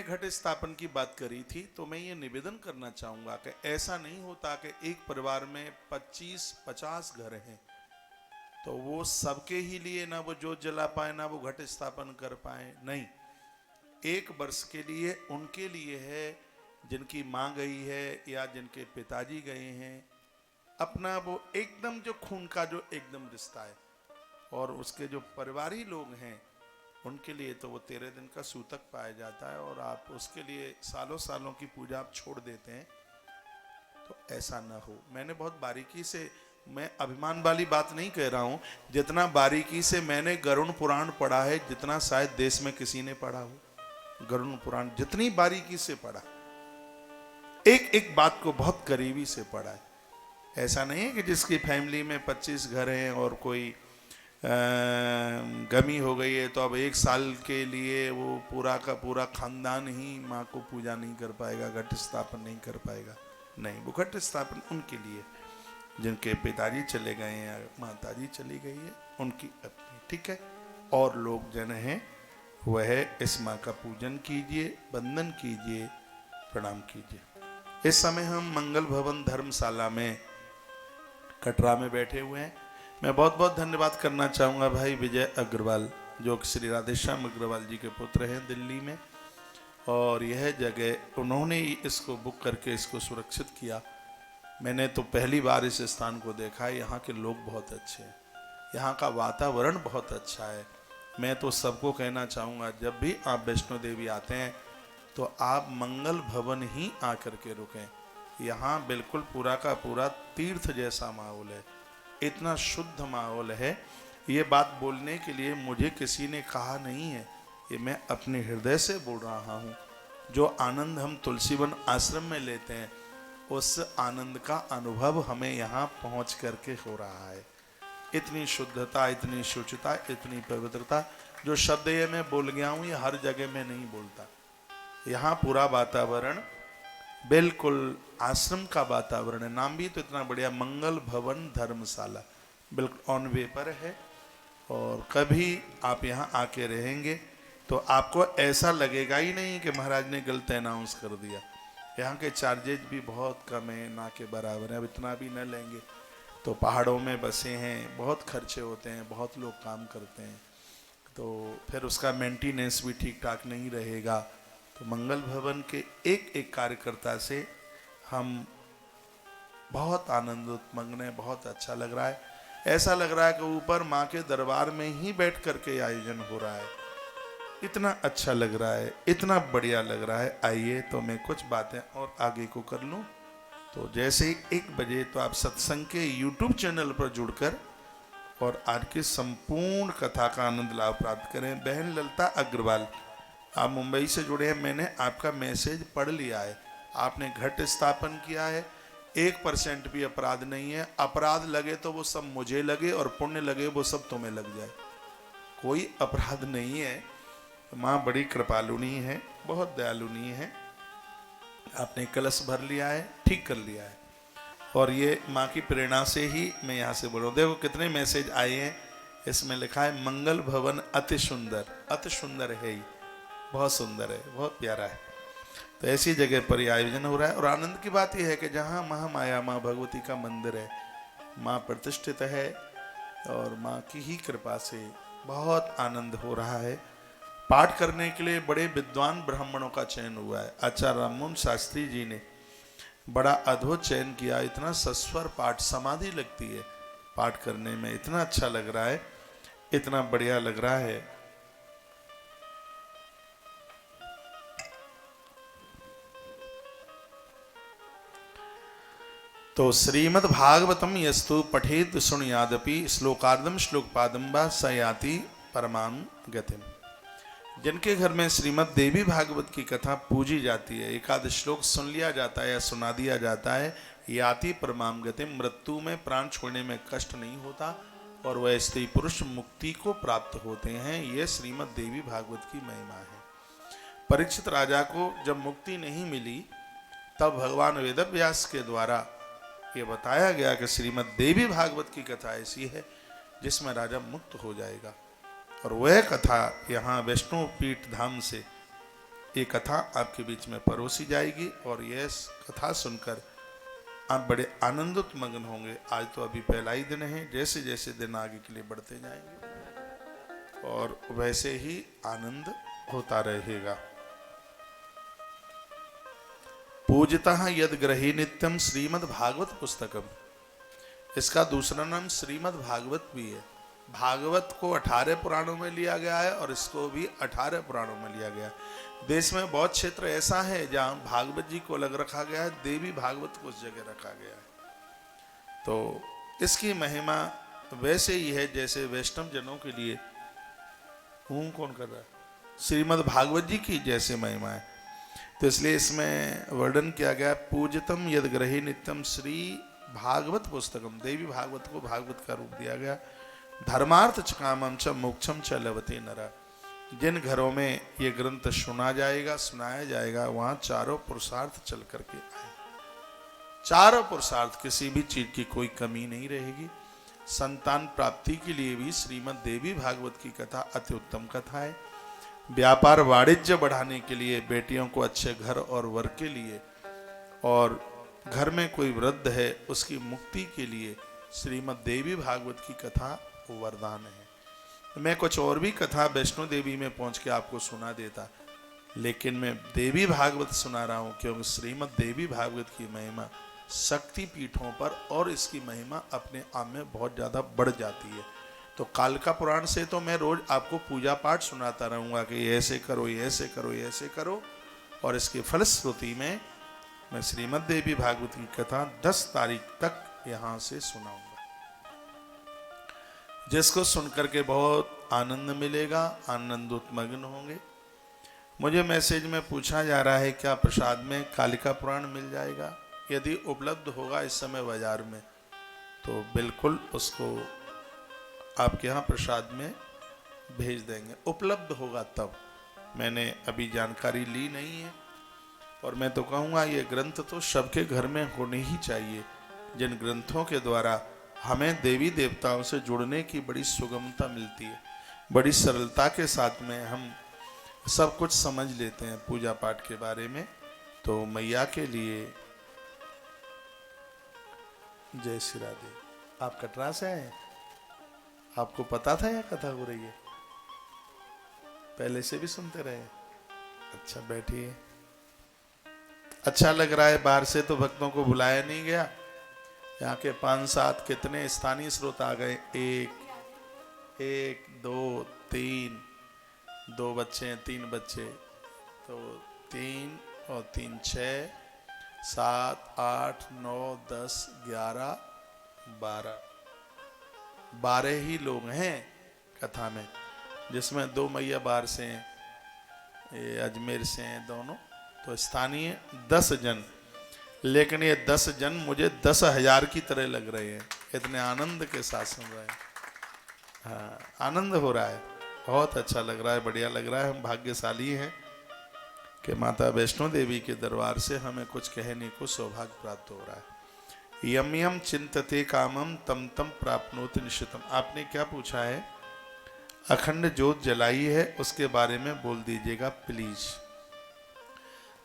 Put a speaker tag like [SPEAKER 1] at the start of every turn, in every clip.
[SPEAKER 1] घट स्थापन की बात करी थी तो मैं ये निवेदन करना चाहूंगा कि ऐसा नहीं होता कि एक परिवार में 25-50 घर हैं तो वो सबके ही लिए ना वो जोत जला पाए ना वो घट स्थापन कर पाए। नहीं, एक वर्ष के लिए उनके लिए है जिनकी माँ गई है या जिनके पिताजी गए हैं। अपना वो एकदम जो खून का जो एकदम रिश्ता है और उसके जो परिवारी लोग हैं उनके लिए तो वो 13 दिन का सूतक पाया जाता है और आप उसके लिए सालों सालों की पूजा आप छोड़ देते हैं। तो ऐसा ना हो। मैंने बहुत बारीकी से, मैं अभिमान वाली बात नहीं कह रहा हूं, जितना बारीकी से मैंने गरुड़ पुराण पढ़ा है जितना शायद देश में किसी ने पढ़ा हो। गरुड़ पुराण जितनी बारीकी से पढ़ा, एक एक बात को बहुत करीबी से पढ़ा है। ऐसा नहीं है कि जिसकी फैमिली में 25 घर हैं और कोई गमी हो गई है तो अब एक साल के लिए वो पूरा का पूरा खानदान ही माँ को पूजा नहीं कर पाएगा, घट स्थापन नहीं कर पाएगा। नहीं, वो घट स्थापन उनके लिए जिनके पिताजी चले गए हैं या माताजी चली गई है उनकी अपनी, ठीक है। और लोग जन हैं वह इस माँ का पूजन कीजिए, वंदन कीजिए, प्रणाम कीजिए। इस समय हम मंगल भवन धर्मशाला में कटरा में बैठे हुए हैं। मैं बहुत बहुत धन्यवाद करना चाहूँगा भाई विजय अग्रवाल, जो कि श्री राधेश्याम अग्रवाल जी के पुत्र हैं दिल्ली में, और यह जगह उन्होंने ही इसको बुक करके इसको सुरक्षित किया। मैंने तो पहली बार इस स्थान को देखा है। यहाँ के लोग बहुत अच्छे हैं, यहाँ का वातावरण बहुत अच्छा है। मैं तो सबको कहना चाहूँगा जब भी आप वैष्णो देवी आते हैं तो आप मंगल भवन ही आकर के रुकें। यहाँ बिल्कुल पूरा का पूरा तीर्थ जैसा माहौल है, इतना शुद्ध माहौल है। ये बात बोलने के लिए मुझे किसी ने कहा नहीं है, ये मैं अपने हृदय से बोल रहा हूँ। जो आनंद हम तुलसीवन आश्रम में लेते हैं उस आनंद का अनुभव हमें यहाँ पहुँच करके हो रहा है। इतनी शुद्धता, इतनी शुचिता, इतनी पवित्रता, जो शब्द ये मैं बोल गया हूँ ये हर जगह में नहीं बोलता। यहाँ पूरा वातावरण बिल्कुल आश्रम का वातावरण है। नाम भी तो इतना बढ़िया, मंगल भवन धर्मशाला, बिल्कुल ऑन वे पर है। और कभी आप यहाँ आके रहेंगे तो आपको ऐसा लगेगा ही नहीं कि महाराज ने गलत अनाउंस कर दिया। यहाँ के चार्जेज भी बहुत कम है, ना के बराबर है। अब इतना भी न लेंगे तो पहाड़ों में बसे हैं, बहुत खर्चे होते हैं, बहुत लोग काम करते हैं, तो फिर उसका मेंटेनेंस भी ठीक ठाक नहीं रहेगा। तो मंगल भवन के एक एक कार्यकर्ता से हम बहुत आनंद उत्मग्न है, बहुत अच्छा लग रहा है। ऐसा लग रहा है कि ऊपर माँ के दरबार में ही बैठ करके आयोजन हो रहा है। इतना अच्छा लग रहा है, इतना बढ़िया लग रहा है। आइए तो मैं कुछ बातें और आगे को कर लूँ। तो जैसे ही 1 बजे तो आप सत्संग के YouTube चैनल पर जुड़कर और आज की संपूर्ण कथा का आनंद लाभ प्राप्त करें। बहन ललिता अग्रवाल, आप मुंबई से जुड़े हैं, मैंने आपका मैसेज पढ़ लिया है। आपने घट स्थापन किया है, 1% भी अपराध नहीं है। अपराध लगे तो वो सब मुझे लगे और पुण्य लगे वो सब तुम्हें लग जाए, कोई अपराध नहीं है। माँ बड़ी कृपालुनी है, बहुत दयालुनी है। आपने कलश भर लिया है, ठीक कर लिया है, और ये माँ की प्रेरणा से ही मैं यहाँ से बोल रहा हूँ। देखो कितने मैसेज आए हैं, इसमें लिखा है मंगल भवन अति सुंदर। अति सुंदर है ही, बहुत सुंदर है, बहुत प्यारा है। तो ऐसी जगह पर यह आयोजन हो रहा है। और आनंद की बात यह है कि जहाँ महामाया माँ भगवती का मंदिर है, माँ प्रतिष्ठित है, और माँ की ही कृपा से बहुत आनंद हो रहा है। पाठ करने के लिए बड़े विद्वान ब्राह्मणों का चयन हुआ है। आचार्य राममोहन शास्त्री जी ने बड़ा अद्भुत चयन किया। इतना सस्वर पाठ, समाधि लगती है पाठ करने में, इतना अच्छा लग रहा है, इतना बढ़िया लग रहा है। तो श्रीमद् भागवतम यस्तु पठेत सुनयादपि श्लोकार्धम श्लोकपादम व सयाति परमाम गतिम। जिनके घर में श्रीमद् देवी भागवत की कथा पूजी जाती है, एकादश श्लोक सुन लिया जाता है या सुना दिया जाता है, याति परमाम गतिम, मृत्यु में प्राण छोड़ने में कष्ट नहीं होता और वह स्त्री पुरुष मुक्ति को प्राप्त होते हैं। यह श्रीमद् देवी भागवत की महिमा है। परीक्षित राजा को जब मुक्ति नहीं मिली तब भगवान वेदव्यास के द्वारा ये बताया गया कि श्रीमद् देवी भागवत की कथा ऐसी है जिसमें राजा मुक्त हो जाएगा। और वह कथा यहाँ वैष्णो पीठ धाम से ये कथा आपके बीच में परोसी जाएगी और यह कथा सुनकर आप बड़े आनंदित मग्न होंगे। आज तो अभी पहला ही दिन है, जैसे जैसे दिन आगे के लिए बढ़ते जाएंगे और वैसे ही आनंद होता रहेगा। पूजतः यद ग्रही नित्यम श्रीमद् भागवत पुस्तकम, इसका दूसरा नाम श्रीमद् भागवत भी है। भागवत को 18 पुराणों में लिया गया है और इसको भी 18 पुराणों में लिया गया है। देश में बहुत क्षेत्र ऐसा है जहां भागवत जी को अलग रखा गया है, देवी भागवत को उस जगह रखा गया है। तो इसकी महिमा वैसे ही है जैसे वैष्णव जनों के लिए कौन कर रहा है, श्रीमद् भागवत जी की जैसे महिमा है। तो इसलिए इसमें वर्णन किया गया, पूजतम यद ग्रही नित्यम श्री भागवत पुस्तकम, देवी भागवत को भागवत का रूप दिया गया। धर्मार्थ च कामम च मोक्षम च लभते नरा, जिन घरों में ये ग्रंथ सुना जाएगा, सुनाया जाएगा, वहां चारों पुरुषार्थ चल करके आए। चारों पुरुषार्थ, किसी भी चीज की कोई कमी नहीं रहेगी। संतान प्राप्ति के लिए भी श्रीमद् देवी भागवत की कथा अति उत्तम कथा है। व्यापार वाणिज्य बढ़ाने के लिए, बेटियों को अच्छे घर और वर के लिए, और घर में कोई वृद्ध है उसकी मुक्ति के लिए श्रीमद् देवी भागवत की कथा वरदान है। मैं कुछ और भी कथा वैष्णो देवी में पहुंच के आपको सुना देता, लेकिन मैं देवी भागवत सुना रहा हूं क्योंकि श्रीमद् देवी भागवत की महिमा शक्ति पीठों पर और इसकी महिमा अपने आप में बहुत ज्यादा बढ़ जाती है। तो कालिका पुराण से तो मैं रोज आपको पूजा पाठ सुनाता रहूंगा कि ऐसे करो, ऐसे करो, ऐसे करो, और इसके फलश्रुति में मैं श्रीमद् देवी भागवत की कथा 10 तारीख तक यहां से सुनाऊंगा, जिसको सुनकर के बहुत आनंद मिलेगा, आनंदोत्मग्न होंगे। मुझे मैसेज में पूछा जा रहा है क्या प्रसाद में कालिका पुराण मिल जाएगा? यदि उपलब्ध होगा इस समय बाजार में तो बिल्कुल उसको आपके यहाँ प्रसाद में भेज देंगे। उपलब्ध होगा तब, मैंने अभी जानकारी ली नहीं है। और मैं तो कहूँगा ये ग्रंथ तो सबके घर में होने ही चाहिए, जिन ग्रंथों के द्वारा हमें देवी देवताओं से जुड़ने की बड़ी सुगमता मिलती है, बड़ी सरलता के साथ में हम सब कुछ समझ लेते हैं पूजा पाठ के बारे में। तो मैया के लिए जय श्री राधे। आप कटरा से आए, आपको पता था यह कथा हो रही है? पहले से भी सुनते रहे? अच्छा, बैठिए। अच्छा लग रहा है, बाहर से तो भक्तों को बुलाया नहीं गया। यहाँ के 5-7 कितने स्थानीय स्रोत आ गए। 1 2 3, 2 बच्चे, 3 बच्चे, तो 3 और 3 6 7 8 9 10 11 12 ही लोग हैं कथा में, जिसमें 2 मैया बाहर से हैं, ये अजमेर से हैं दोनों, तो स्थानीय 10 जन। लेकिन ये 10 जन मुझे 10,000 की तरह लग रहे हैं, इतने आनंद के साथ सुन रहे हैं। हाँ, आनंद हो रहा है, बहुत अच्छा लग रहा है, बढ़िया लग रहा है। हम भाग्यशाली हैं कि माता वैष्णो देवी के दरबार से हमें कुछ कहने को सौभाग्य प्राप्त हो रहा है। यम यम चिंतते कामम तम तम प्राप्नोति निश्चितम। आपने क्या पूछा है? अखंड ज्योत जलाई है, उसके बारे में बोल दीजिएगा प्लीज।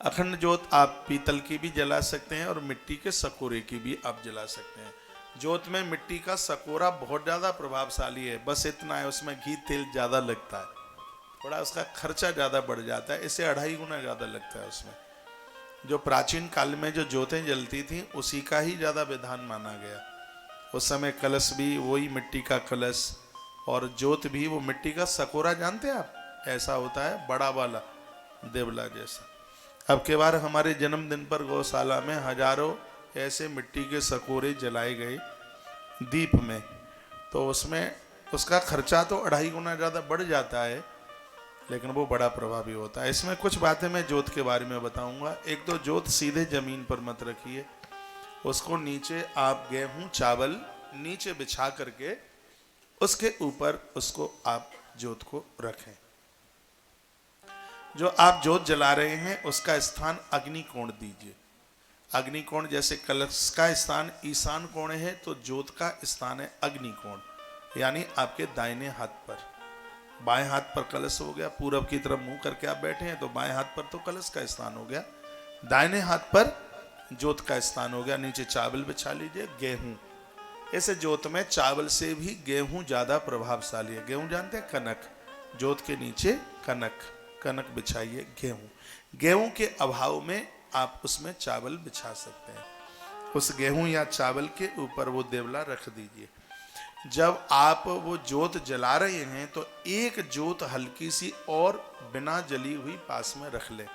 [SPEAKER 1] अखंड ज्योत आप पीतल की भी जला सकते हैं और मिट्टी के सकोरे की भी आप जला सकते हैं। ज्योत में मिट्टी का सकोरा बहुत ज़्यादा प्रभावशाली है, बस इतना है उसमें घी तेल ज़्यादा लगता है, थोड़ा उसका खर्चा ज़्यादा बढ़ जाता है, इससे 2.5 गुना ज़्यादा लगता है उसमें। जो प्राचीन काल में जो ज्योतें जलती थीं उसी का ही ज़्यादा विधान माना गया। उस समय कलश भी वही मिट्टी का कलश और ज्योत भी वो मिट्टी का सकोरा, जानते हैं आप, ऐसा होता है बड़ा वाला देवला जैसा। अब के बार हमारे जन्मदिन पर गौशाला में हजारों ऐसे मिट्टी के सकोरे जलाए गए दीप में, तो उसमें उसका खर्चा तो 2.5 गुना ज़्यादा बढ़ जाता है, लेकिन वो बड़ा प्रभावी होता है। इसमें कुछ बातें मैं ज्योत के बारे में बताऊंगा। एक तो ज्योत सीधे जमीन पर मत रखिए, उसको नीचे आप गेहूं चावल नीचे बिछा करके उसके ऊपर उसको आप ज्योत को रखें। जो आप ज्योत जला रहे हैं उसका स्थान अग्निकोण दीजिए। अग्निकोण जैसे कलश का स्थान ईशान कोण है, तो ज्योत का स्थान है अग्निकोण, यानी आपके दाहिने हाथ पर। बाएं हाथ पर कलश हो गया, पूरब की तरफ मुंह करके आप बैठे हैं तो बाएं हाथ पर तो कलश का स्थान हो गया, दाहिने हाथ पर जोत का स्थान हो गया। नीचे चावल बिछा लीजिए, गेहूं, ऐसे जोत में चावल से भी गेहूं ज्यादा प्रभावशाली है। गेहूं जानते हैं, कनक, जोत के नीचे कनक, कनक बिछाइए गेहूं। गेहूं के अभाव में आप उसमें चावल बिछा सकते हैं। उस गेहूं या चावल के ऊपर वो देवला रख दीजिए। जब आप वो जोत जला रहे हैं तो एक जोत हल्की सी और बिना जली हुई पास में रख ले।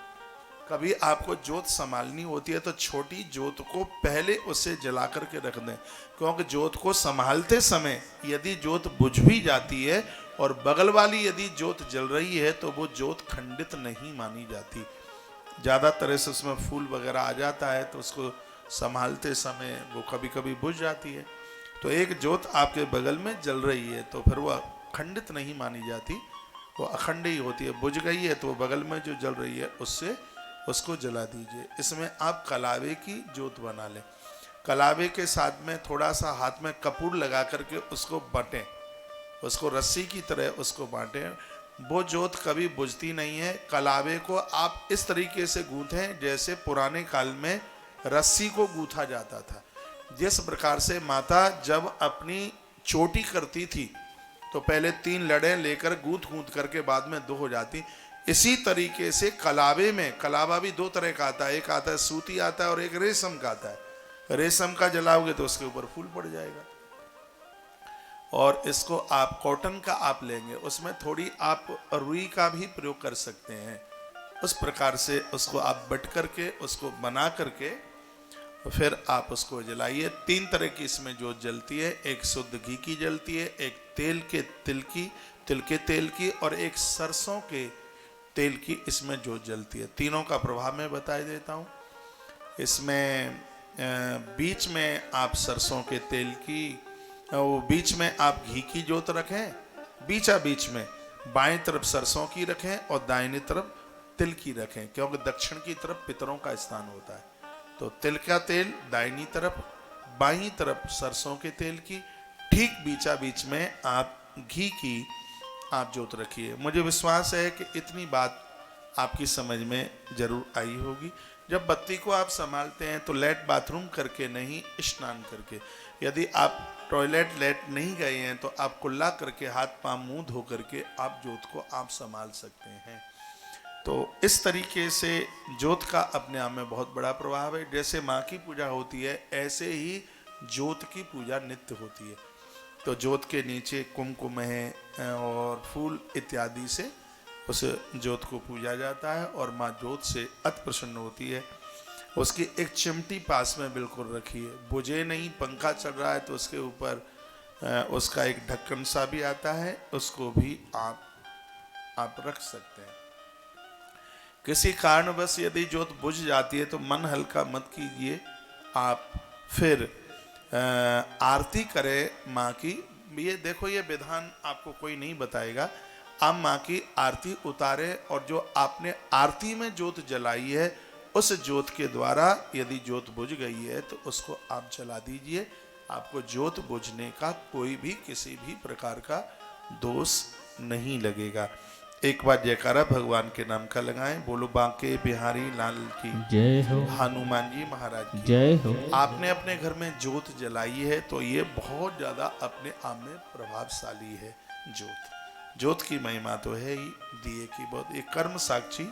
[SPEAKER 1] कभी आपको जोत संभालनी होती है तो छोटी जोत को पहले उसे जला करके रख दें, क्योंकि जोत को संभालते समय यदि जोत बुझ भी जाती है और बगल वाली यदि जोत जल रही है तो वो जोत खंडित नहीं मानी जाती। ज़्यादा तरह से उसमें फूल वगैरह आ जाता है तो उसको संभालते समय वो कभी कभी बुझ जाती है। तो एक जोत आपके बगल में जल रही है तो फिर वह खंडित नहीं मानी जाती, वो अखंड ही होती है। बुझ गई है तो वो बगल में जो जल रही है उससे उसको जला दीजिए। इसमें आप कलावे की जोत बना लें। कलावे के साथ में थोड़ा सा हाथ में कपूर लगा करके उसको बांटें, उसको रस्सी की तरह उसको बांटें। वो जोत कभी बुझती नहीं है। कलावे को आप इस तरीके से गूंथें जैसे पुराने काल में रस्सी को गूंथा जाता था। जिस प्रकार से माता जब अपनी चोटी करती थी तो पहले 3 लड़े लेकर गूंथ गूंथ करके बाद में 2 हो जाती, इसी तरीके से कलावे में, कलावा भी 2 तरह का आता है, एक आता है सूती आता है और एक रेशम का आता है। रेशम का जलाओगे तो उसके ऊपर फूल पड़ जाएगा। और इसको आप कॉटन का आप लेंगे, उसमें थोड़ी आप रुई का भी प्रयोग कर सकते हैं। उस प्रकार से उसको आप बट करके उसको बना करके फिर आप उसको जलाइए। 3 तरह की इसमें जोत जलती है, एक शुद्ध घी की जलती है, एक तिल के तेल की और एक सरसों के तेल की इसमें जोत जलती है। तीनों का प्रभाव मैं बता देता हूँ। इसमें बीच में आप सरसों के तेल की, वो बीच में आप घी की जोत रखें, बीच में बाएं तरफ सरसों की रखें और दाहिनी तरफ तिल की रखें, क्योंकि दक्षिण की तरफ पितरों का स्थान होता है। तो तिल का तेल दाहिनी तरफ, बाईं तरफ सरसों के तेल की, ठीक बीच में आप घी की आप जोत रखिए। मुझे विश्वास है कि इतनी बात आपकी समझ में जरूर आई होगी। जब बत्ती को आप संभालते हैं तो लेट बाथरूम करके नहीं, स्नान करके। यदि आप टॉयलेट लेट नहीं गए हैं तो आप कुल्ला करके हाथ पांव मुंह धो करके आप जोत को आप संभाल सकते हैं। तो इस तरीके से जोत का अपने आप में बहुत बड़ा प्रभाव है। जैसे माँ की पूजा होती है ऐसे ही जोत की पूजा नित्य होती है। तो जोत के नीचे कुमकुम है और फूल इत्यादि से उस जोत को पूजा जाता है और माँ जोत से अति प्रसन्न होती है। उसकी एक चिमटी पास में बिल्कुल रखिए, बुझे नहीं, पंखा चल रहा है तो उसके ऊपर उसका एक ढक्कन सा भी आता है, उसको भी आप रख सकते हैं। किसी कारणवश यदि जोत बुझ जाती है तो मन हल्का मत कीजिए, आप फिर आरती करें माँ की। ये देखो, ये विधान आपको कोई नहीं बताएगा। आप माँ की आरती उतारें और जो आपने आरती में जोत जलाई है उस जोत के द्वारा यदि जोत बुझ गई है तो उसको आप जला दीजिए। आपको जोत बुझने का कोई भी किसी भी प्रकार का दोष नहीं लगेगा। एक बार जयकारा भगवान के नाम का लगाएं। बोलो बांके बिहारी लाल की
[SPEAKER 2] जय हो,
[SPEAKER 1] हनुमान जी महाराज की
[SPEAKER 2] जय हो।
[SPEAKER 1] आपने अपने घर में जोत जलाई है तो ये बहुत ज्यादा अपने आप में प्रभावशाली है। जोत की महिमा तो है ही दिए की बहुत। एक कर्म साक्षी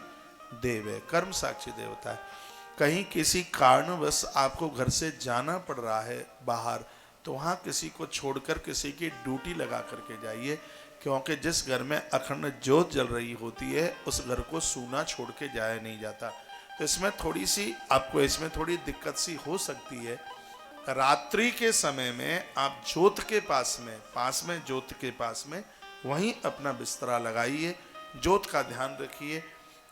[SPEAKER 1] देव है, कर्म साक्षी देवता है। कहीं किसी कारणवश आपको घर से जाना पड़ रहा है बाहर तो वहां किसी को छोड़कर किसी की ड्यूटी लगा करके जाइए, क्योंकि जिस घर में अखंड जोत जल रही होती है उस घर को सूना छोड़ के जाया नहीं जाता। तो इसमें थोड़ी सी आपको इसमें थोड़ी दिक्कत सी हो सकती है। रात्रि के समय में आप जोत के पास में जोत के पास में वहीं अपना बिस्तरा लगाइए, जोत का ध्यान रखिए।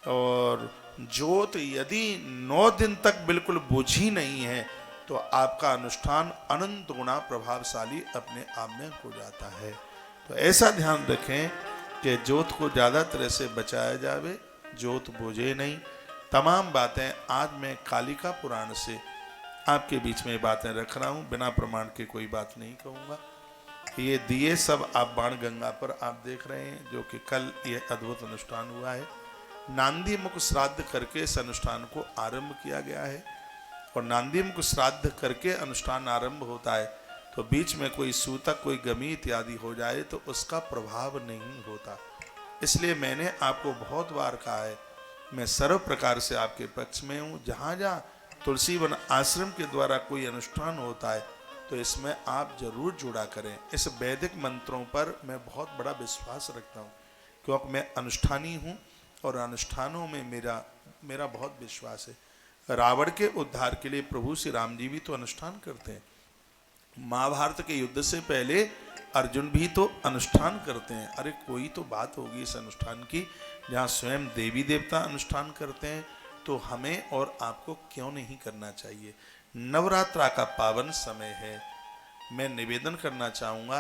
[SPEAKER 1] और जोत यदि 9 दिन तक बिल्कुल बुझी नहीं है तो आपका अनुष्ठान अनंत गुना प्रभावशाली अपने आप में हो जाता है। तो ऐसा ध्यान रखें कि जोत को ज़्यादा तरह से बचाया जावे, जोत बुझे नहीं। तमाम बातें आज मैं कालिका पुराण से आपके बीच में बातें रख रहा हूँ, बिना प्रमाण के कोई बात नहीं कहूँगा। ये दिए सब आप बाण गंगा पर आप देख रहे हैं, जो कि कल ये अद्भुत अनुष्ठान हुआ है। नांदी मुख श्राद्ध करके इस अनुष्ठान को आरंभ किया गया है। और नांदी मुख श्राद्ध करके अनुष्ठान आरंभ होता है तो बीच में कोई सूतक, कोई गमी इत्यादि हो जाए तो उसका प्रभाव नहीं होता। इसलिए मैंने आपको बहुत बार कहा है, मैं सर्व प्रकार से आपके पक्ष में हूँ। जहाँ जहाँ तुलसी वन आश्रम के द्वारा कोई अनुष्ठान होता है तो इसमें आप जरूर जुड़ा करें। इस वैदिक मंत्रों पर मैं बहुत बड़ा विश्वास रखता हूँ, क्योंकि मैं अनुष्ठानी हूँ और अनुष्ठानों में मेरा बहुत विश्वास है। रावण के उद्धार के लिए प्रभु श्री राम जी भी तो अनुष्ठान करते हैं। महाभारत के युद्ध से पहले अर्जुन भी तो अनुष्ठान करते हैं। अरे कोई तो बात होगी इस अनुष्ठान की, जहाँ स्वयं देवी देवता अनुष्ठान करते हैं तो हमें और आपको क्यों नहीं करना चाहिए। नवरात्रा का पावन समय है। मैं निवेदन करना चाहूँगा,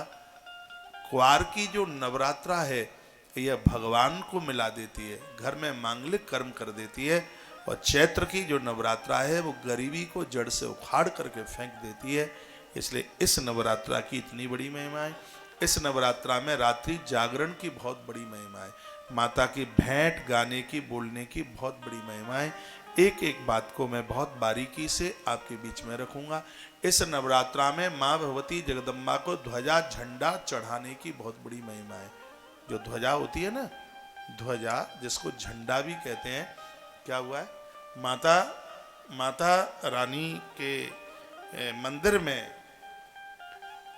[SPEAKER 1] क्वार की जो नवरात्रा है यह भगवान को मिला देती है, घर में मांगलिक कर्म कर देती है। और चैत्र की जो नवरात्रा है वो गरीबी को जड़ से उखाड़ करके फेंक देती है। इसलिए इस नवरात्रा की इतनी बड़ी महिमा है। इस नवरात्रा में रात्रि जागरण की बहुत बड़ी महिमा है। माता की भेंट गाने की, बोलने की बहुत बड़ी महिमा है। एक एक बात को मैं बहुत बारीकी से आपके बीच में रखूंगा। इस नवरात्रा में माँ भगवती जगदम्बा को ध्वजा झंडा चढ़ाने की बहुत बड़ी महिमा है। जो ध्वजा होती है ना, ध्वजा जिसको झंडा भी कहते हैं, क्या हुआ है, माता रानी के मंदिर में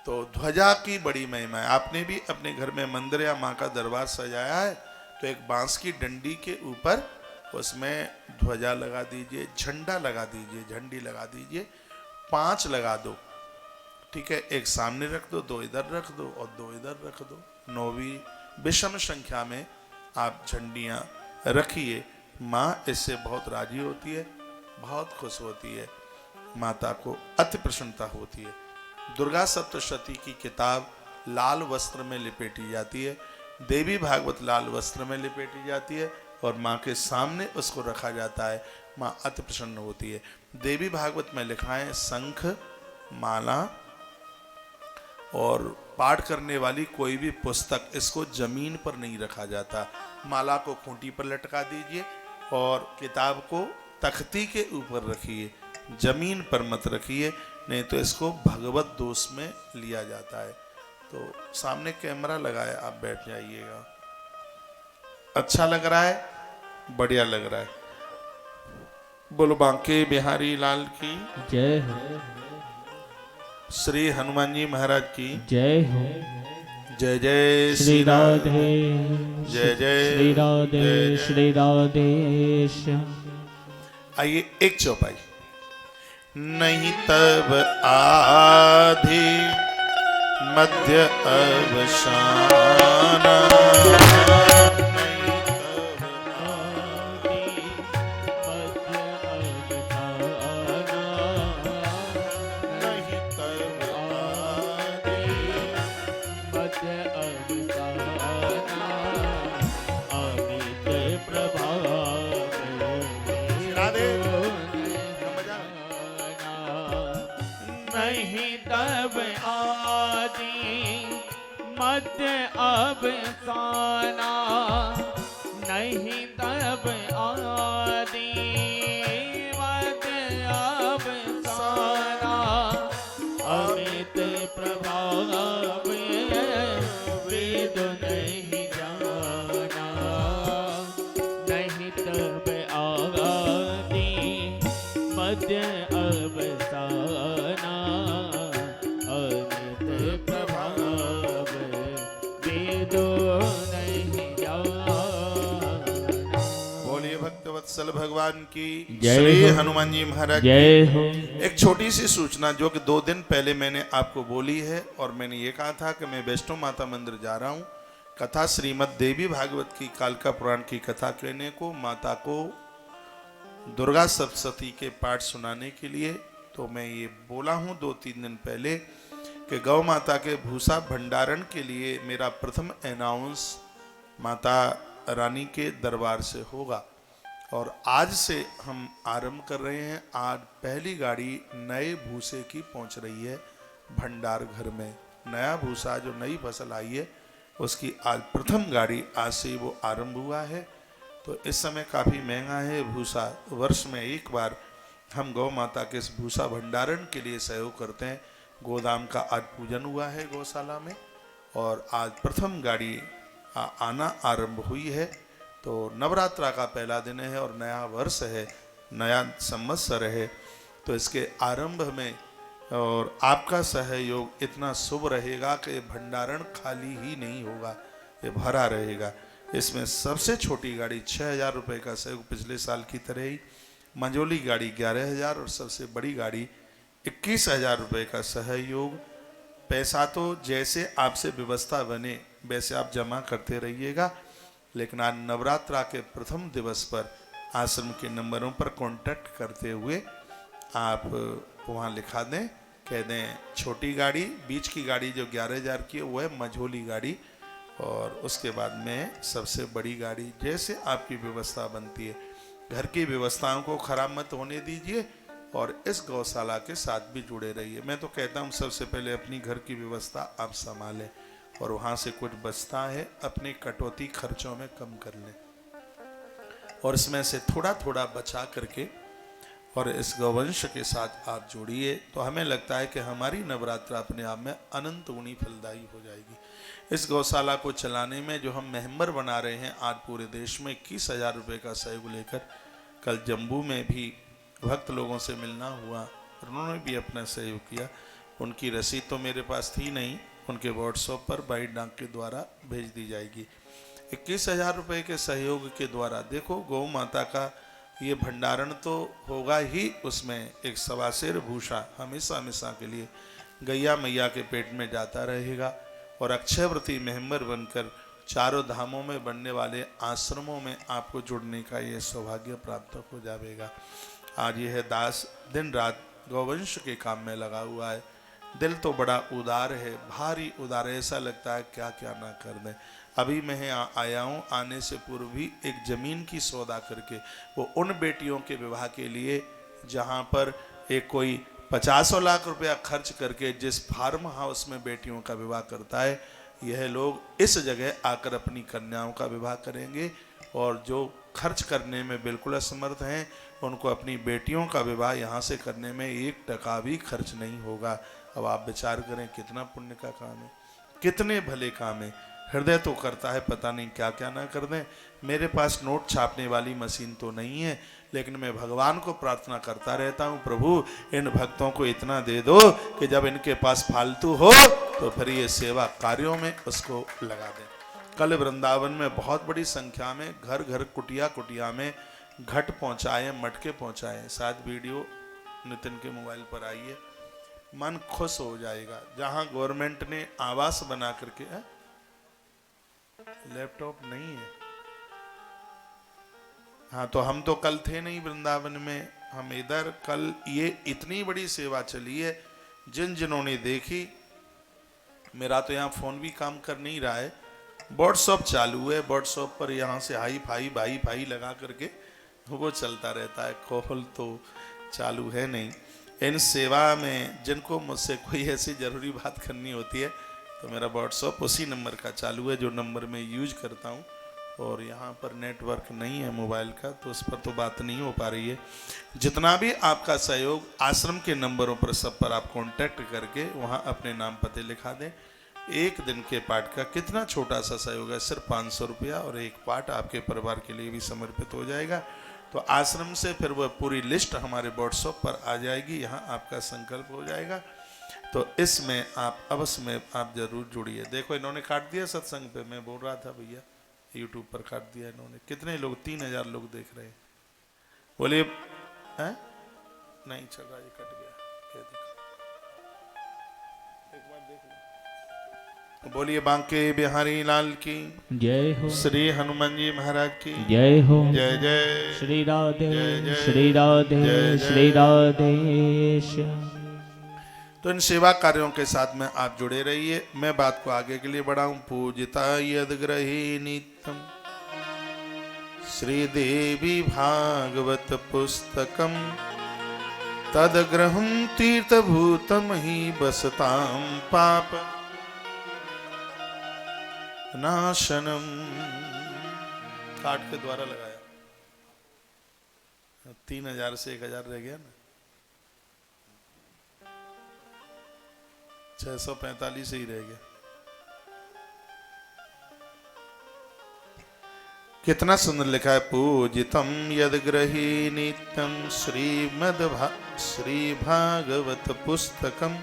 [SPEAKER 1] तो ध्वजा की बड़ी महिमा है। आपने भी अपने घर में मंदिर या माँ का दरबार सजाया है तो एक बांस की डंडी के ऊपर उसमें ध्वजा लगा दीजिए, झंडा लगा दीजिए, झंडी लगा दीजिए, 5 लगा दो, ठीक है। एक सामने रख दो, 2 इधर रख दो और 2 इधर रख दो। 9वीं विषम संख्या में आप झंडियाँ रखिए। माँ इससे बहुत राजी होती है, बहुत खुश होती है, माता को अति प्रसन्नता होती है। दुर्गा सप्तशती की किताब लाल वस्त्र में लिपेटी जाती है, देवी भागवत लाल वस्त्र में लिपेटी जाती है और माँ के सामने उसको रखा जाता है। माँ अति प्रसन्न होती है। देवी भागवत में लिखा है, शंख, माला और पाठ करने वाली कोई भी पुस्तक, इसको जमीन पर नहीं रखा जाता। माला को खूंटी पर लटका दीजिए और किताब को तख्ती के ऊपर रखिए, जमीन पर मत रखिए, नहीं तो इसको भगवत दोष में लिया जाता है। तो सामने कैमरा लगाए, आप बैठ जाइएगा। अच्छा लग रहा है, बढ़िया लग रहा है। बोलो बांके बिहारी लाल की
[SPEAKER 2] जय हो।
[SPEAKER 1] श्री हनुमान जी महाराज की
[SPEAKER 2] जय हो।
[SPEAKER 1] जय जय
[SPEAKER 2] श्री राधे,
[SPEAKER 1] जय जय
[SPEAKER 2] श्री राधे,
[SPEAKER 1] जय जय।
[SPEAKER 2] श्री राधे श्याम।
[SPEAKER 1] आइए एक चौपाई। नहीं तब आधि मध्य अवसान,
[SPEAKER 2] मध्य अवसाना, नहीं तब आदि मध्य अवसाना, अमित प्रभाव वेद नहीं जाना, नहीं तब आदि मध्य अवसाना, अमित प्रभाव
[SPEAKER 1] बोलिए भक्तवत्सल भगवान की
[SPEAKER 2] जय
[SPEAKER 1] श्री
[SPEAKER 2] हो।
[SPEAKER 1] हनुमान जी महाराज
[SPEAKER 2] जय
[SPEAKER 1] की।
[SPEAKER 2] हो।
[SPEAKER 1] एक छोटी सी सूचना जो कि 2 दिन पहले मैंने आपको बोली है, और मैंने ये कहा था कि मैं वैष्णो माता मंदिर जा रहा हूँ कथा श्रीमद देवी भागवत की कालका पुराण की कथा कहने को, माता को दुर्गा सप्तशती के पाठ सुनाने के लिए। तो मैं ये बोला हूँ 2-3 दिन पहले कि गौ माता के भूसा भंडारण के लिए मेरा प्रथम अनाउंस माता रानी के दरबार से होगा। और आज से हम आरंभ कर रहे हैं। आज पहली गाड़ी नए भूसे की पहुंच रही है भंडार घर में। नया भूसा जो नई फसल आई है उसकी आज प्रथम गाड़ी आज से वो आरंभ हुआ है। तो इस समय काफ़ी महंगा है भूसा। वर्ष में एक बार हम गौ माता के इस भूसा भंडारण के लिए सहयोग करते हैं। गोदाम का आज पूजन हुआ है गौशाला में और आज प्रथम गाड़ी आना आरंभ हुई है। तो नवरात्रा का पहला दिन है और नया वर्ष है, नया संवत्सर है। तो इसके आरंभ में और आपका सहयोग इतना शुभ रहेगा कि भंडारण खाली ही नहीं होगा, ये भरा रहेगा। इसमें सबसे छोटी गाड़ी 6,000 रुपये का सहयोग पिछले साल की तरह ही, मंझोली गाड़ी 11,000 और सबसे बड़ी गाड़ी 21,000 रुपये का सहयोग। पैसा तो जैसे आपसे व्यवस्था बने वैसे आप जमा करते रहिएगा, लेकिन आज नवरात्रा के प्रथम दिवस पर आश्रम के नंबरों पर कांटेक्ट करते हुए आप वहाँ लिखा दें, कह दें छोटी गाड़ी, बीच की गाड़ी जो 11,000 की है वो है मंझोली गाड़ी, और उसके बाद में सबसे बड़ी गाड़ी, जैसे आपकी व्यवस्था बनती है। घर की व्यवस्थाओं को खराब मत होने दीजिए और इस गौशाला के साथ भी जुड़े रहिए। मैं तो कहता हूँ सबसे पहले अपनी घर की व्यवस्था आप संभालें और वहाँ से कुछ बचता है अपने कटौती खर्चों में कम कर लें और इसमें से थोड़ा थोड़ा बचा करके और इस गौवंश के साथ आप जुड़िए। तो हमें लगता है कि हमारी नवरात्रा अपने आप में अनंत गुणी फलदायी हो जाएगी। इस गौशाला को चलाने में जो हम मेंबर बना रहे हैं आज पूरे देश में 21,000 रुपये का सहयोग लेकर, कल जम्मू में भी भक्त लोगों से मिलना हुआ, उन्होंने भी अपना सहयोग किया। उनकी रसीद तो मेरे पास थी नहीं, उनके व्हाट्सएप पर बाइट डाक के द्वारा भेज दी जाएगी। 21,000 रुपये के सहयोग के द्वारा देखो गौ माता का ये भंडारण तो होगा ही, उसमें एक सवासेर भूसा हमेशा हमेशा के लिए गैया मैया के पेट में जाता रहेगा और अक्षयव्रती मेंबर बनकर चारों धामों में बनने वाले आश्रमों में आपको जुड़ने का ये सौभाग्य प्राप्त हो जाएगा। आज यह दास दिन रात गौवंश के काम में लगा हुआ है। दिल तो बड़ा उदार है, भारी उदार है, ऐसा लगता है क्या क्या ना कर दें। अभी मैं आया हूँ, आने से पूर्व भी एक ज़मीन की सौदा करके वो उन बेटियों के विवाह के लिए जहाँ पर एक कोई 50 लाख रुपया खर्च करके जिस फार्म हाउस में बेटियों का विवाह करता है, यह लोग इस जगह आकर अपनी कन्याओं का विवाह करेंगे और जो खर्च करने में बिल्कुल असमर्थ हैं उनको अपनी बेटियों का विवाह यहाँ से करने में 1 टका भी खर्च नहीं होगा। अब आप विचार करें कितना पुण्य का काम है, कितने भले काम है। हृदय तो करता है पता नहीं क्या क्या ना कर दें। मेरे पास नोट छापने वाली मशीन तो नहीं है, लेकिन मैं भगवान को प्रार्थना करता रहता हूँ, प्रभु इन भक्तों को इतना दे दो कि जब इनके पास फालतू हो तो फिर ये सेवा कार्यों में उसको लगा दें। कल वृंदावन में बहुत बड़ी संख्या में घर घर कुटिया कुटिया में घट पहुँचाए, मटके पहुँचाए। शायद वीडियो नितिन के मोबाइल पर आई है, मन खुश हो जाएगा। जहाँ गवर्नमेंट ने आवास बना करके लैपटॉप नहीं है, हाँ तो हम तो कल थे नहीं वृंदावन में, हम इधर कल ये इतनी बड़ी सेवा चली है जिन्होंने देखी। मेरा तो यहाँ फोन भी काम कर नहीं रहा है, व्हाट्सएप चालू है, व्हाट्सएप पर यहाँ से हाई फाई भाई फाई लगा करके वो चलता रहता है, कॉल तो चालू है नहीं। इन सेवा में जिनको मुझसे कोई ऐसी ज़रूरी बात करनी होती है तो मेरा व्हाट्सएप उसी नंबर का चालू है जो नंबर मैं यूज करता हूँ, और यहाँ पर नेटवर्क नहीं है मोबाइल का तो उस पर तो बात नहीं हो पा रही है। जितना भी आपका सहयोग आश्रम के नंबरों पर सब पर आप कांटेक्ट करके वहाँ अपने नाम पते लिखा दें। एक दिन के पाठ का कितना छोटा सा सहयोग है, सिर्फ 500 रुपया, और एक पाठ आपके परिवार के लिए भी समर्पित हो जाएगा। तो आश्रम से फिर वह पूरी लिस्ट हमारे व्हाट्सएप पर आ जाएगी, यहाँ आपका संकल्प हो जाएगा। तो इसमें आप अवश्य में आप जरूर जुड़िए। देखो इन्होंने काट दिया सत्संग पे, मैं बोल रहा था भैया यूट्यूब पर काट दिया इन्होंने। कितने लोग, 3000 लोग देख रहे हैं। बोलिए नहीं चल रहा, ये कट गया, ये देखो एक बार देख लो। बोलिए बांके बिहारी लाल की
[SPEAKER 2] जय हो,
[SPEAKER 1] श्री हनुमान जी महाराज की
[SPEAKER 2] जय हो,
[SPEAKER 1] जय जय
[SPEAKER 2] श्री राधे
[SPEAKER 1] जय जय
[SPEAKER 2] श्री राधे
[SPEAKER 1] जय जय।
[SPEAKER 2] श्री राधेश।
[SPEAKER 1] तो इन सेवा कार्यों के साथ में आप जुड़े रहिए। मैं बात को आगे के लिए बढ़ाऊं। पूजिता यद्ग्रही नित्यम श्रीदेवी भागवत पुस्तकम तदग्रहं तीर्थभूतम ही बसतां पाप नाशनम काट के द्वारा लगाया, 3000 से 1000 रह गया ना, 645 ही रह गया। कितना सुंदर लिखा है, पूजितम यद ग्रही नित्यम श्री भागवत पुस्तकम।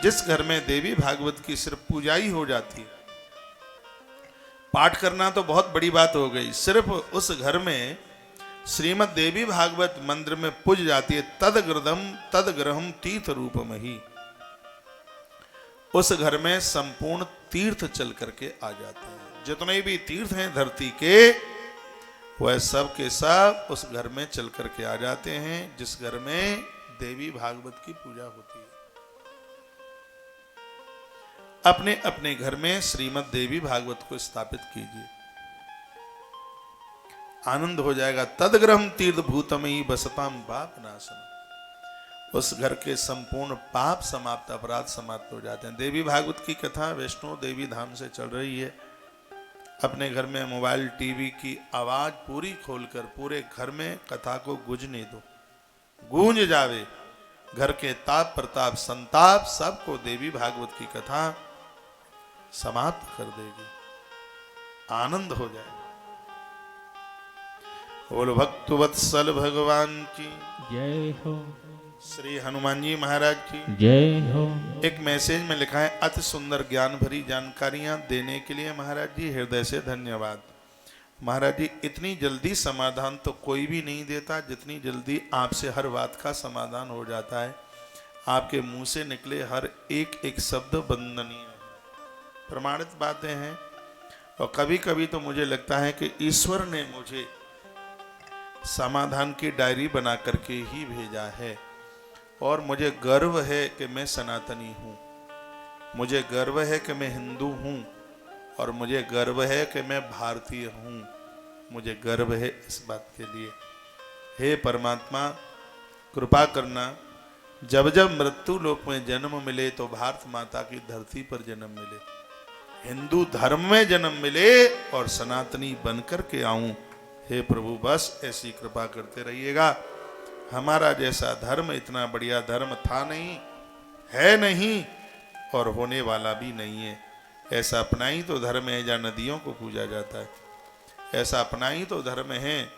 [SPEAKER 1] जिस घर में देवी भागवत की सिर्फ पूजा ही हो जाती है, पाठ करना तो बहुत बड़ी बात हो गई, सिर्फ उस घर में श्रीमद् देवी भागवत मंदिर में पूज जाती है, तद ग्रहम तीर्थ रूपम ही, उस घर में संपूर्ण तीर्थ चल करके आ जाते हैं। जितने भी तीर्थ हैं धरती के, वह सब के सब उस घर में चल करके आ जाते हैं जिस घर में देवी भागवत की पूजा होती है। अपने अपने घर में श्रीमद् देवी भागवत को स्थापित कीजिए, आनंद हो जाएगा। तदग्रहम तीर्थ भूतमयी बसताम पाप नाशनम, उस घर के संपूर्ण पाप समाप्त, अपराध समाप्त हो जाते हैं। देवी भागवत की कथा वैष्णो देवी धाम से चल रही है। अपने घर में मोबाइल टीवी की आवाज पूरी खोलकर पूरे घर में कथा को गूंजने दो, गूंज जावे। घर के ताप प्रताप संताप सबको देवी भागवत की कथा समाप्त कर देगी, आनंद हो जाएगा। बोलो भक्तवत्सल भगवान की
[SPEAKER 2] जय हो,
[SPEAKER 1] श्री हनुमान जी महाराज की
[SPEAKER 2] जय हो।
[SPEAKER 1] एक मैसेज में लिखा है, अति सुंदर ज्ञान भरी जानकारियां देने के लिए महाराज जी हृदय से धन्यवाद। महाराज जी, इतनी जल्दी समाधान तो कोई भी नहीं देता जितनी जल्दी आपसे हर बात का समाधान हो जाता है। आपके मुंह से निकले हर एक एक शब्द वंदनीय है, प्रमाणित बातें हैं। और कभी कभी तो मुझे लगता है कि ईश्वर ने मुझे समाधान की डायरी बना करके ही भेजा है। और मुझे गर्व है कि मैं सनातनी हूँ, मुझे गर्व है कि मैं हिंदू हूँ, और मुझे गर्व है कि मैं भारतीय हूँ। मुझे गर्व है इस बात के लिए। हे परमात्मा, कृपा करना, जब जब मृत्यु लोक में जन्म मिले तो भारत माता की धरती पर जन्म मिले, हिंदू धर्म में जन्म मिले और सनातनी बनकर के आऊं। हे प्रभु, बस ऐसी कृपा करते रहिएगा। हमारा जैसा धर्म इतना बढ़िया धर्म था नहीं, है नहीं, और होने वाला भी नहीं है। ऐसा अपना ही तो धर्म है जहाँ नदियों को पूजा जाता है, ऐसा अपना ही तो धर्म है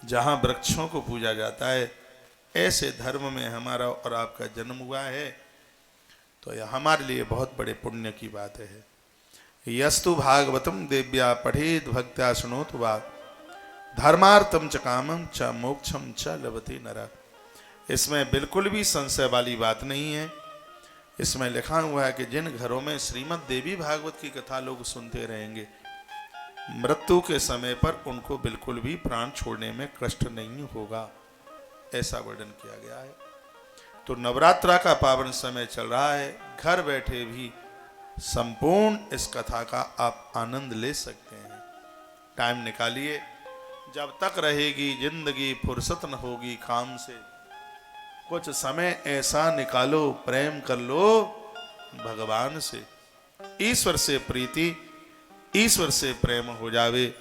[SPEAKER 1] जहाँ वृक्षों को पूजा जाता है। ऐसे धर्म में हमारा और आपका जन्म हुआ है, तो यह हमारे लिए बहुत बड़े पुण्य की बात है। यस्तु भागवतम देव्या पठेद भक्त्या शृणोतु वा धर्मार्थम च कामम च मोक्षम च लभते नरः। इसमें बिल्कुल भी संशय वाली बात नहीं है। इसमें लिखा हुआ है कि जिन घरों में श्रीमद् देवी भागवत की कथा लोग सुनते रहेंगे, मृत्यु के समय पर उनको बिल्कुल भी प्राण छोड़ने में कष्ट नहीं होगा, ऐसा वर्णन किया गया है। तो नवरात्रा का पावन समय चल रहा है, घर बैठे भी संपूर्ण इस कथा का आप आनंद ले सकते हैं। टाइम निकालिए, जब तक रहेगी जिंदगी फुर्सत न होगी काम से, कुछ समय ऐसा निकालो, प्रेम कर लो भगवान से, ईश्वर से प्रीति, ईश्वर से प्रेम हो जावे।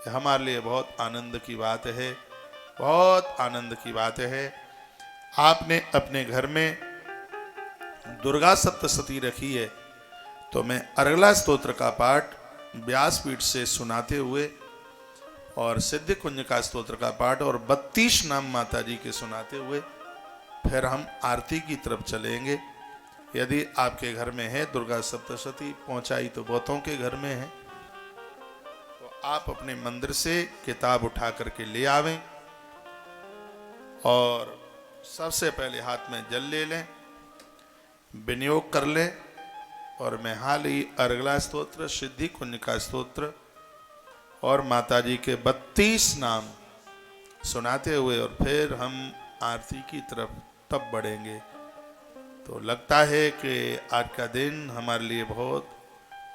[SPEAKER 1] हमारे लिए बहुत आनंद की बात है, बहुत आनंद की बात है। आपने अपने घर में दुर्गा सप्तशती रखी है, तो मैं अर्गला स्तोत्र का पाठ व्यासपीठ से सुनाते हुए और सिद्ध कुंज का स्तोत्र का पाठ और 32 नाम माता जी के सुनाते हुए फिर हम आरती की तरफ चलेंगे। यदि आपके घर में है दुर्गा सप्तशती, पहुंचाई तो बहुतों के घर में है, तो आप अपने मंदिर से किताब उठा करके ले आवें और सबसे पहले हाथ में जल ले लें, विनियोग कर लें। और मैं हाल ही अर्गला स्तोत्र, सिद्धि कुंज का स्तोत्र और माता जी के 32 नाम सुनाते हुए और फिर हम आरती की तरफ तब बढ़ेंगे। तो लगता है कि आज का दिन हमारे लिए बहुत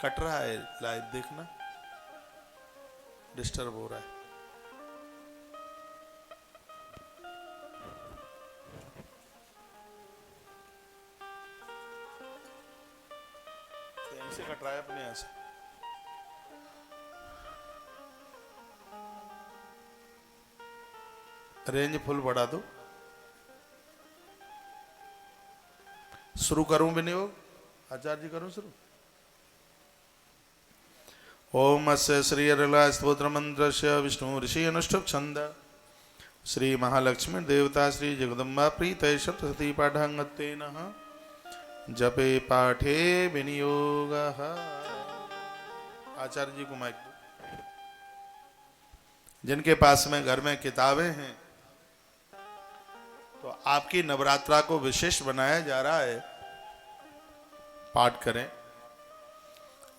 [SPEAKER 1] कट रहा है। लाइव देखना, डिस्टर्ब हो रहा है। इसे कट रहा है अपने यहाँ से। रेंज फुल बढ़ा दो। शुरू करूं विनियोग? आचार्य जी करूं शुरू? ओम अस्य श्री अरला स्तोत्र मंत्र से विष्णु ऋषि अनुष्ठुप छंद श्री महालक्ष्मी देवता श्री जगदम्बा प्रीत सप्तशती पाठांगत्तेन जपे पाठे विनियोग। आचार्य जी को माइक दो। जिनके पास में घर में किताबें हैं तो आपकी नवरात्रा को विशेष बनाया जा रहा है, पाठ करें।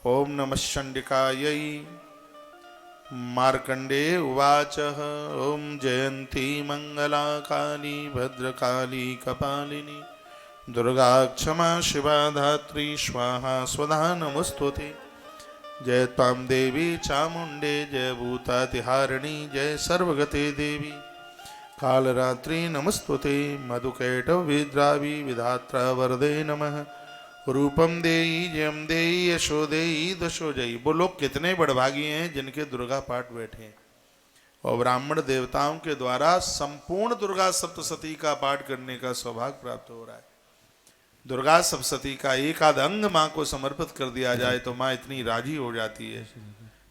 [SPEAKER 1] ओम नमः चंडिकायै मार्कंडे उवाच ओम जयंती मंगला काली भद्रकाली कपालिनी दुर्गा क्षमा शिवा धात्री स्वाहा स्वधा नमस्तुते। जय त्वां देवी चामुंडे जय भूतातिहारिणी जय सर्वगते देवी कालरात्रि नमस्तुते। मधुकैटभविद्रावि विधात्रा वरदे नमः। रूपम देई जयम देई यशो देई दशो जयी। वो लोग कितने बड़भागी हैं जिनके दुर्गा पाठ बैठे हैं और ब्राह्मण देवताओं के द्वारा संपूर्ण दुर्गा सप्तशती का पाठ करने का सौभाग्य प्राप्त हो रहा है। दुर्गा सप्तशती का एक आध अंग माँ को समर्पित कर दिया जाए तो माँ इतनी राजी हो जाती है।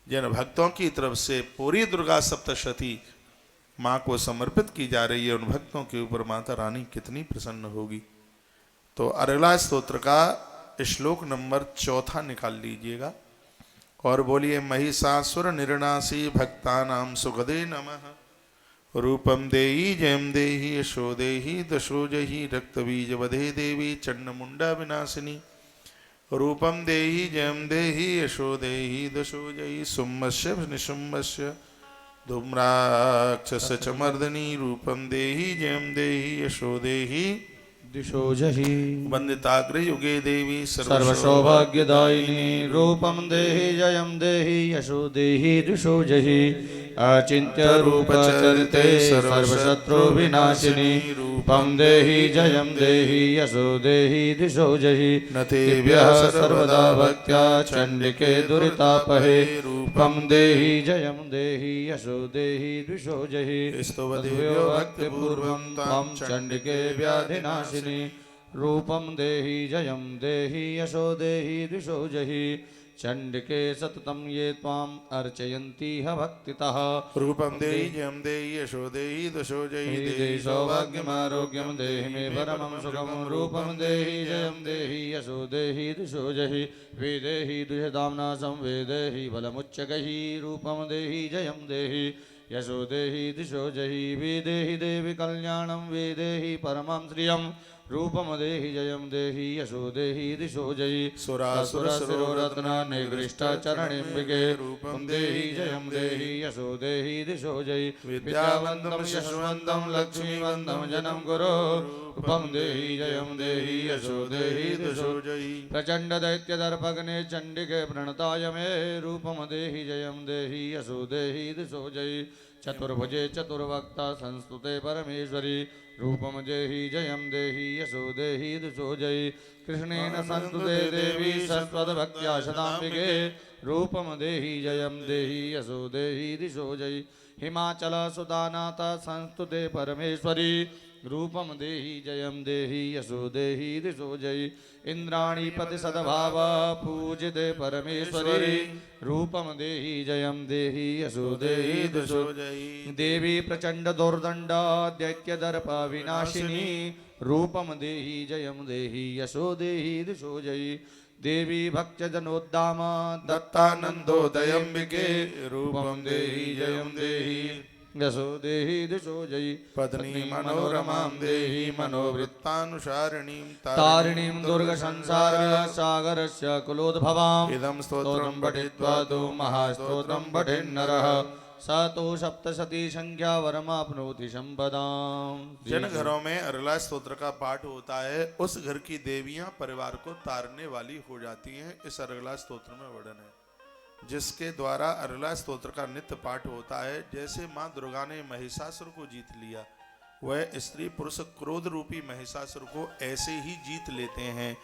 [SPEAKER 1] जिन भक्तों की तरफ से पूरी दुर्गा सप्तशती माँ को समर्पित की जा रही है उन भक्तों के ऊपर माता रानी कितनी प्रसन्न होगी। तो अरला स्तोत्र का श्लोक नंबर 4 निकाल लीजिएगा और बोलिए महिषासुर निर्णासी भक्तानां सुखदे नमः। रूपम देही जयम देही यशो देही दशो जही रक्तबीज वधे देवी चंडमुंडा विनाशिनी। रूपम देही जयम देही यशो देही दशो जही सुम्भस्य निशुम्भस्य धूम्राक्षस च मर्दनी। रूपम देही जयम देही यशो देही
[SPEAKER 2] दिशो जहि
[SPEAKER 1] वंदिताग्र युगे देवी
[SPEAKER 2] सर्वसौभाग्यदायिनी। रूपम देहि जयम देहि यशो देहि दिशो जहि अचिन्त्य रूपचरिते सर्वशत्रु विनाशिनी। रूपम देहि जयम देहि यशो देहि दिशो जहि नतेभ्यः सर्वदा भक्त्या चण्डिके दुरितापहे। रूपम देहि जयम देहि यशो देहि दिशो जहि स्तुवदेभ्यो भक्तिपूर्वं त्वां चण्डिके व्याधिनाशिनी। रूपम देहि जयम देहि यशो देहि दिशो जहि चण्डिके सततं ये त्वाम् अर्चयन्ति ह भक्तितः।
[SPEAKER 1] रूपम देहि जयम देहि यशो देहि दशो जहि
[SPEAKER 2] देहि सौभाग्यमारोग्यं देहि मे परमं सुखं। रूपं देहि जयं देहि यशो देहि दिशो जहि वेदेहि दुषदाम्ना संवेदेहि बलमुच्चकैः। रूपं देहि जयं देहि यशो देहि दिशो जहि वेदेहि देवि कल्याणं वेदेहि परमं श्रियं। रूपम देहि जयम देहि यशो देहि दिशो जयि सुरासुरशिरोरत्ना निगृष्ट चरणिम्बिके। रूपम देहि जयम देहि यशो देहि दिशो जयि विद्यावन्तं यशवन्तं लक्ष्मीवन्तं जनं गुरो। रूपम देहि जयम देहि यशो देहि दिशो जयि प्रचंड दैत्य दर्पग्ने चंडिके प्रणताय मे। रूपम देहि जयम देहि यशो देहि दिशो जयि चतुर्भुजे चतुर्वक्ता संस्तुते परमेश्वरी। रूपम देहि जयम देहि यशो देहि दिशो जयि कृष्णेन संस्तुते देवी सरस्वतभक्त्या शताम्बिके। रूपम देहि जयम देहि यशो देहि दिशो जयि हिमाचल सुदानाथ संस्तुते परमेश्वरी। रूपम देहि जयम देहि यशो देहि दिशो जयि इंद्राणीपति सद्भाव पूजिते परमेश्वरी। रूपम देहि जयम देहि यशो देहि दिशो जयि देवी प्रचंड दुर्दंड दैत्य दर्प विनाशिनी। रूपम देहि जयम देहि यशो देहि दिशो जयि देवी भक्त जनोद्दाम दत्तानंदोदयंबिके। रूपम देहि जयम देहि यशो देहि दिशो जयि
[SPEAKER 1] पत्नी मनोरमां देहि मनोवृत्तानुसारिणीं
[SPEAKER 2] तारिणीं दुर्ग संसार सागरस्य कुलोद्भवाम्।
[SPEAKER 1] इदं स्तोत्रं पठित्वा
[SPEAKER 2] तो महास्तोत्रं पठेन्नरः स तो सप्तशती संख्या वरमाप्नोति संपदाम्।
[SPEAKER 1] जिन घरों में अरला स्तोत्र का पाठ होता है उस घर की देवियां परिवार को तारने वाली हो जाती हैं। इस अरला स्तोत्र में वर्णन है जिसके द्वारा अरला स्तोत्र का नित्य पाठ होता है। जैसे माँ दुर्गा ने महिषासुर को जीत लिया वह स्त्री पुरुष क्रोध रूपी महिषासुर को ऐसे ही जीत लेते हैं।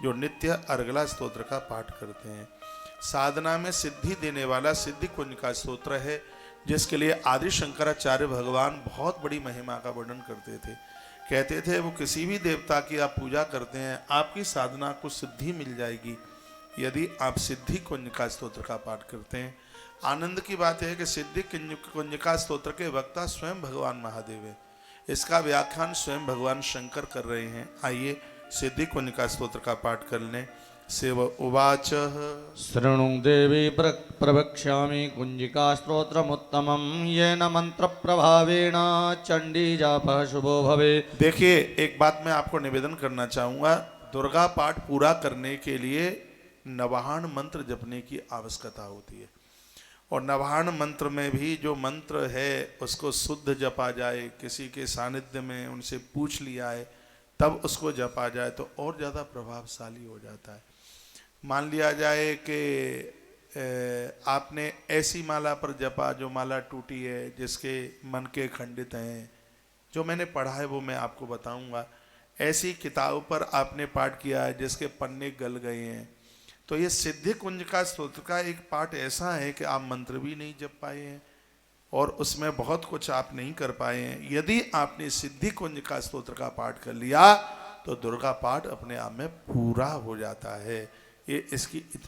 [SPEAKER 1] जो नित्य अर्गला स्तोत्र का पाठ करते हैं। साधना में सिद्धि देने वाला सिद्धि कुंज का स्तोत्र है, जिसके लिए आदि शंकराचार्य भगवान बहुत बड़ी महिमा का वर्णन करते थे। कहते थे वो किसी भी देवता की आप पूजा करते हैं, आपकी साधना को सिद्धि मिल जाएगी यदि आप सिद्धि कुंज का स्तोत्र का पाठ करते हैं। आनंद की बात है कि सिद्धि कुंज का स्तोत्र के वक्ता स्वयं भगवान महादेव है। इसका व्याख्यान स्वयं भगवान शंकर कर रहे हैं। आइए सिद्धि कुंज का स्तोत्र का पाठ कर लें। शिव उवाच
[SPEAKER 2] शृणु देवी प्रवक्ष्यामि कुंजिका स्तोत्रमुत्तमं येन मंत्र प्रभावेण चंडी जापः शुभो भवे।
[SPEAKER 1] देखिए, एक बात मैं आपको निवेदन करना चाहूँगा, दुर्गा पाठ पूरा करने के लिए नवाहन मंत्र जपने की आवश्यकता होती है। और नवाहन मंत्र में भी जो मंत्र है उसको शुद्ध जपा जाए, किसी के सानिध्य में उनसे पूछ लिया है तब उसको जपा जाए तो और ज़्यादा प्रभावशाली हो जाता है। मान लिया जाए कि आपने ऐसी माला पर जपा जो माला टूटी है, जिसके मन के खंडित हैं, जो मैंने पढ़ा है वो मैं आपको बताऊंगा। ऐसी किताब पर आपने पाठ किया है जिसके पन्ने गल गए हैं, तो ये सिद्धि कुंज का स्तोत्र का एक पाठ ऐसा है कि आप मंत्र भी नहीं जप पाए हैं और उसमें बहुत कुछ आप नहीं कर पाए हैं। यदि आपने सिद्धि कुंज का स्तोत्र का पाठ कर लिया तो दुर्गा पाठ अपने आप में पूरा हो जाता है। ये इसकी इतनी